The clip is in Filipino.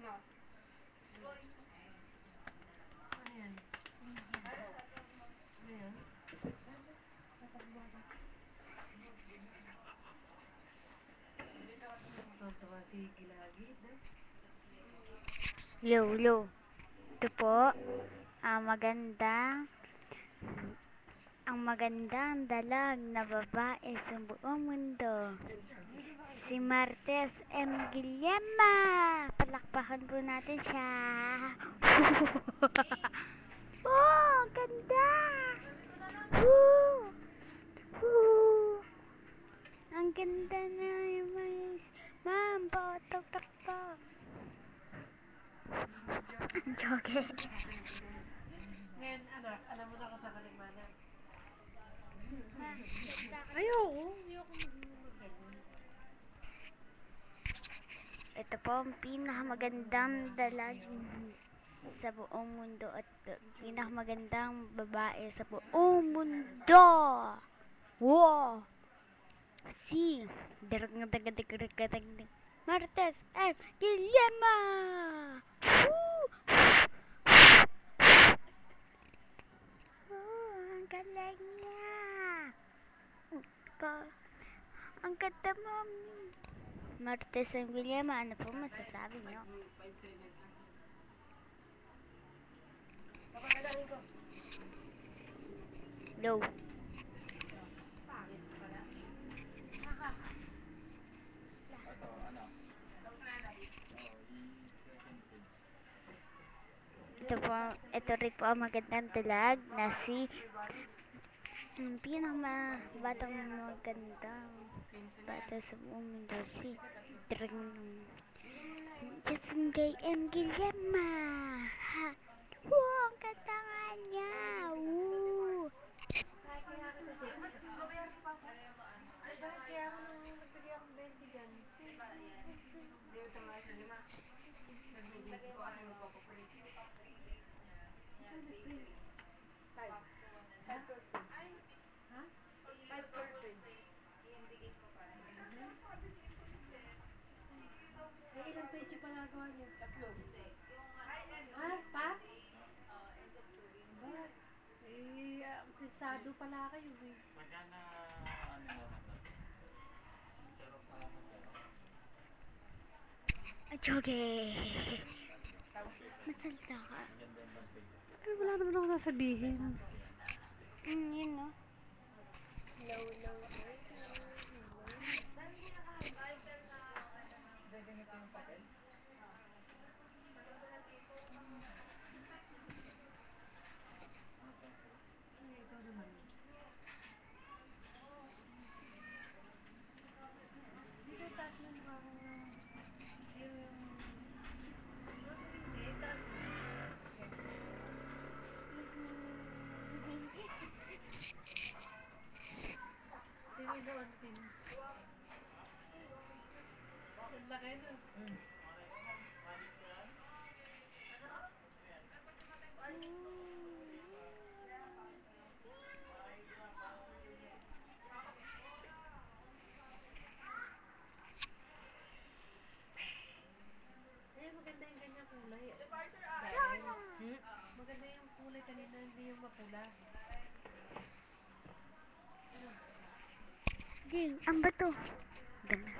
Ano yan? Ano yan? Lolo. Ito po, ang magandang dalag na babae sa buong mundo. Si Martes M. Guillema. Palakpakan po natin siya. Oh, ganda! Woo! Woo! Ang ganda na yung mais. Ma'am, pa-autograph po. Joke. Ngayon, alam mo na ako sa kaligmana. Ayoko mag-ganun. Ito po ang pinakamagandang dalag sa buong mundo at pinakamagandang babae sa buong mundo. Wow! Si Martes M. Guillema. Ang galing niya. Ang ganda mo. Martes M. Guillema, ano po masasabi niyo? Low. Ito rin po ang magandang dalag na si batang magandang bata sa buong mundo si Justin Gay M. Guillema. Wow, ang ganda nga niya. Woo! Ilang page pala gawa niyo? 3. Pa? Ba? Sado pala kayo eh. Magkana, ano na naman? Xerox na lang sa Xerox. Joke. Masalta ka. Ay, wala naman ako nasabihin. Yun no. Maganda yung ganyang kulay. Maganda yung kulay kanina, hindi yung mapula. Game, ang bato. Ganda.